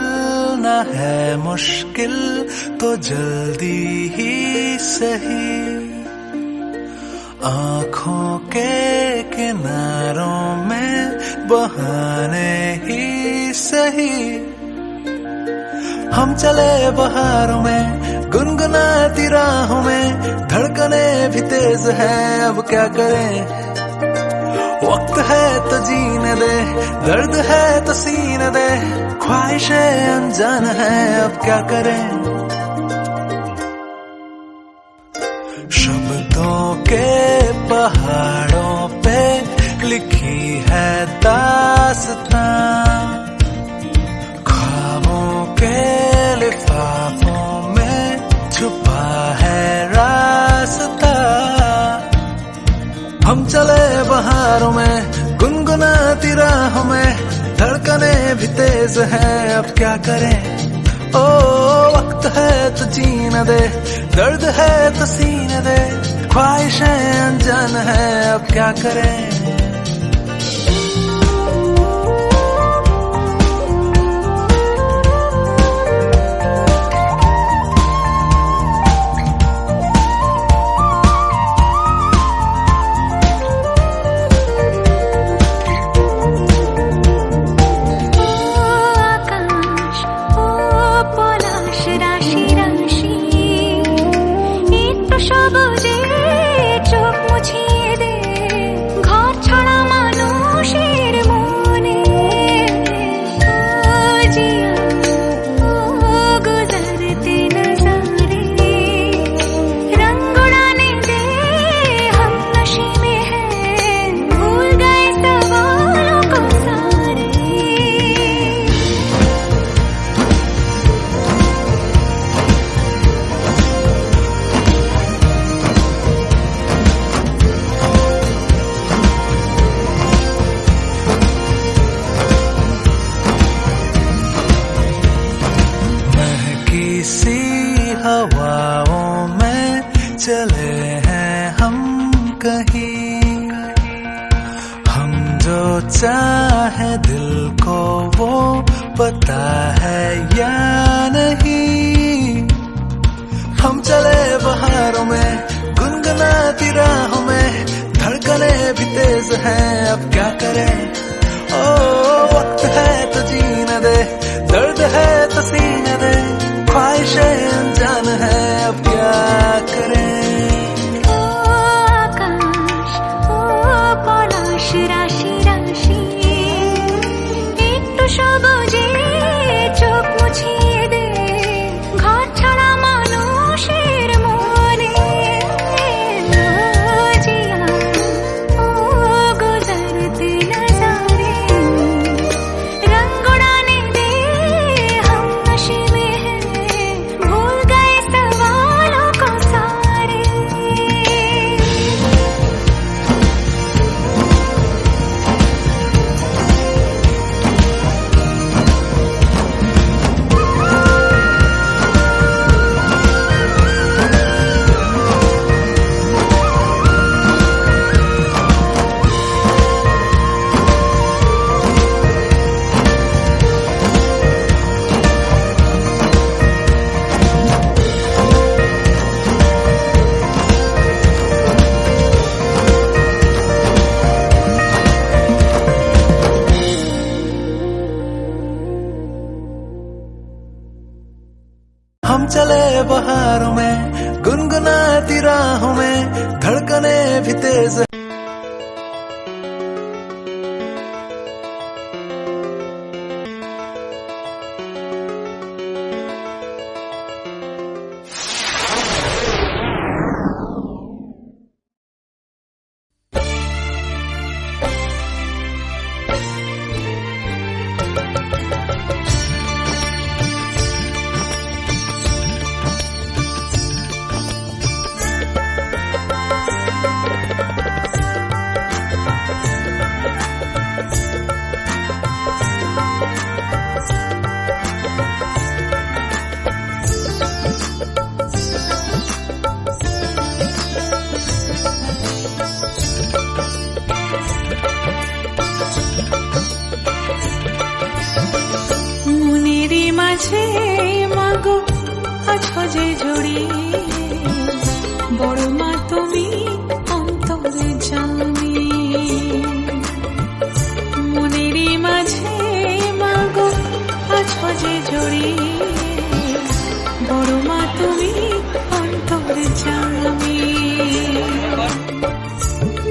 चलना है मुश्किल तो जल्दी ही सही, आँखों के किनारों में बहाने ही सही। हम चले बहारों में गुनगुनाती राहों में, धड़कने भी तेज है अब क्या करें। वक्त है तो जीने दे, दर्द है तो सीने दे, ख्वाहिशें अनजान है अब क्या करें। शब्दों के पहाड़ों पे लिखी है दास्तां, ख्वाबों के लिफाफों में छुपा है रास्ता। हम चले बहारों में गुनगुनाती राहों में, धड़कने भी तेज है अब क्या करें। ओ वक्त है तो जीने दे, दर्द है तो सीने दे, ख्वाहिशें अनजान है अब क्या करें। हवाओं में चले हैं हम कहीं, हम जो चाहे दिल को वो पता है या नहीं। हम चले बहारों में गुनगुनाती राहों में, धड़कने भी तेज हैं अब क्या करें। ओ वक्त है तो जीने दे, दर्द है तो सीने दे, ख्वाहिशें अनजान है अब क्या करें। ओ आकाश ओ পলাশ রাশি রাশি, একটু সবুজে চোখ মুছিয়ে দে, ঘর ছাড়া মানুষের মনে। ও জিয়া ও गुजरते नजारे, रंग उड़ाने दे हम नशे में हैं, भूल गए सवालों को सारे। हम चले बहारों में गुनगुनाती राहों में, धड़कने भी तेज। মাঝে মাগো আছো যে জড়িয়ে, বড় মা তুমি অন্তরে জানি। মনেরই মাঝে মাগো আছো যে জড়িয়ে, বড় মা তুমি অন্তরে জানি।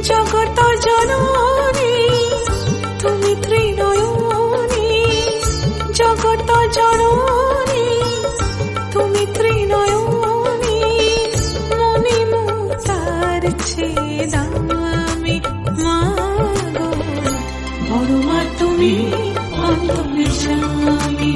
জগত জননী তুমি ত্রিনয়নী, জগত জননী তুমি ত্রিনয়নী, মনে মুক্তার ছেদামি মাগো, বড় মা তুমি অন্তরে জানি।